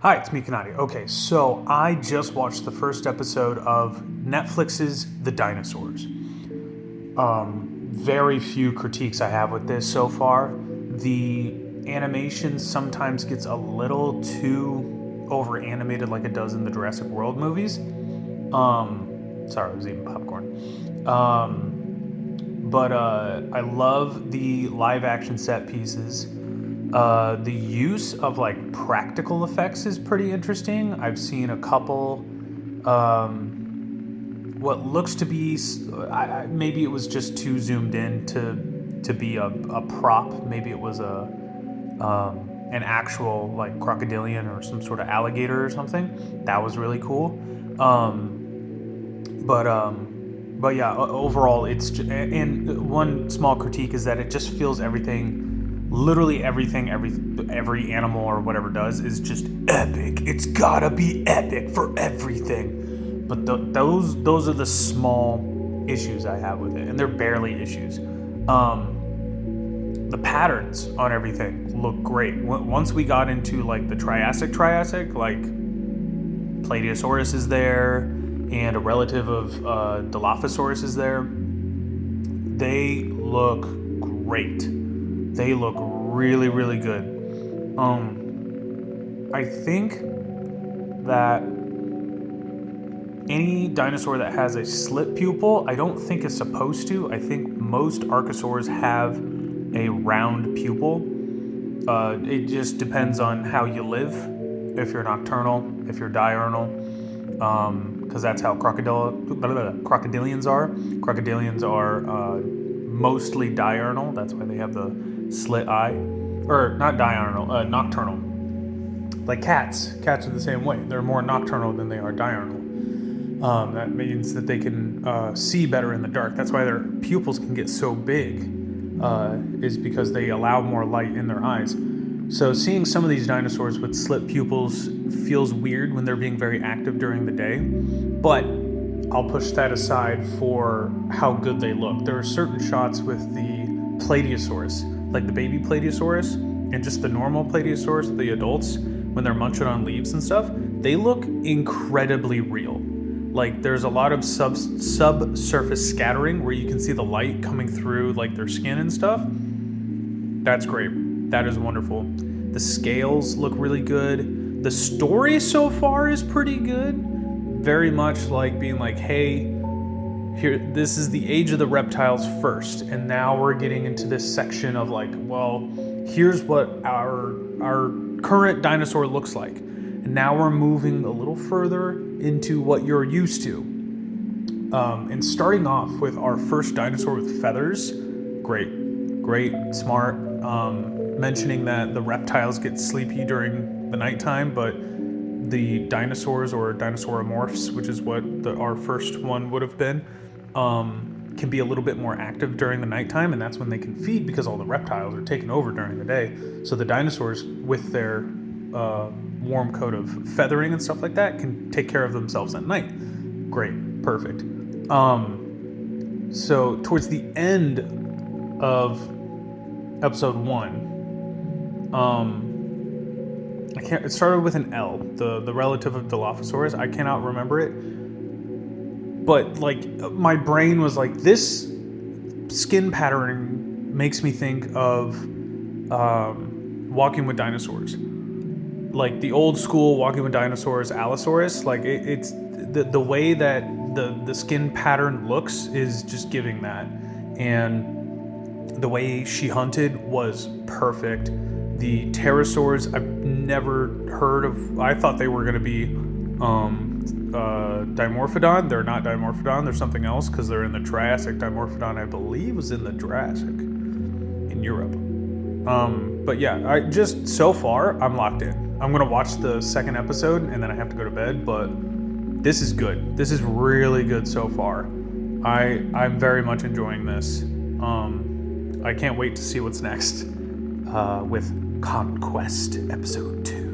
Hi, it's me, Kanadi. Okay, so I just watched the first episode of Netflix's The Dinosaurs. Very few critiques I have with this so far. The animation sometimes gets a little too over animated like it does in the Jurassic World movies. Sorry, I was eating popcorn. But I love the live action set pieces. The use of like practical effects is pretty interesting. I've seen a couple, what looks to be, maybe it was just too zoomed in to be a prop. Maybe it was an actual like crocodilian or some sort of alligator or something. That was really cool. But yeah, overall, and one small critique is that it just feels literally everything, every animal or whatever does is just epic. It's gotta be epic for everything. But those are the small issues I have with it, and they're barely issues. The patterns on everything look great. Once we got into like the Triassic, like Plateosaurus is there, and a relative of Dilophosaurus is there. They look great. They look really, really good. I think that any dinosaur that has a slit pupil, I don't think is supposed to. I think most archosaurs have a round pupil. It just depends on how you live. If you're nocturnal, if you're diurnal, because that's how crocodilians are. Crocodilians are mostly diurnal. That's why they have the slit eye, or not diurnal, nocturnal. Like cats are the same way. They're more nocturnal than they are diurnal. That means that they can see better in the dark. That's why their pupils can get so big, is because they allow more light in their eyes. So seeing some of these dinosaurs with slit pupils feels weird when they're being very active during the day, but I'll push that aside for how good they look. There are certain shots with the Plateosaurus, like the baby Plateosaurus, and just the normal Plateosaurus, the adults, when they're munching on leaves and stuff, they look incredibly real. Like there's a lot of subsurface scattering where you can see the light coming through like their skin and stuff. That's great. That is wonderful. The scales look really good. The story so far is pretty good. Very much like being like, hey, here, this is the age of the reptiles first, and now we're getting into this section of like, well, here's what our current dinosaur looks like, and now we're moving a little further into what you're used to. And starting off with our first dinosaur with feathers, great, smart. Mentioning that the reptiles get sleepy during the nighttime, but the dinosaurs or dinosauromorphs, which is what our first one would have been, can be a little bit more active during the nighttime, and that's when they can feed because all the reptiles are taken over during the day. So the dinosaurs, with their warm coat of feathering and stuff like that, can take care of themselves at night. Great, perfect. So towards the end of episode 1, it started with an L, the relative of Dilophosaurus. I cannot remember it, but like my brain was like, this skin pattern makes me think of Walking with Dinosaurs, like the old school Walking with Dinosaurs Allosaurus. Like it's the way that the skin pattern looks is just giving that, and the way she hunted was perfect. The pterosaurs, I've never heard of. I thought they were going to be Dimorphodon. They're not Dimorphodon. They're something else because they're in the Triassic. Dimorphodon, I believe, was in the Jurassic in Europe. But yeah, so far, I'm locked in. I'm going to watch the second episode, and then I have to go to bed, but this is good. This is really good so far. I'm very much enjoying this. I can't wait to see what's next with Conquest Episode 2.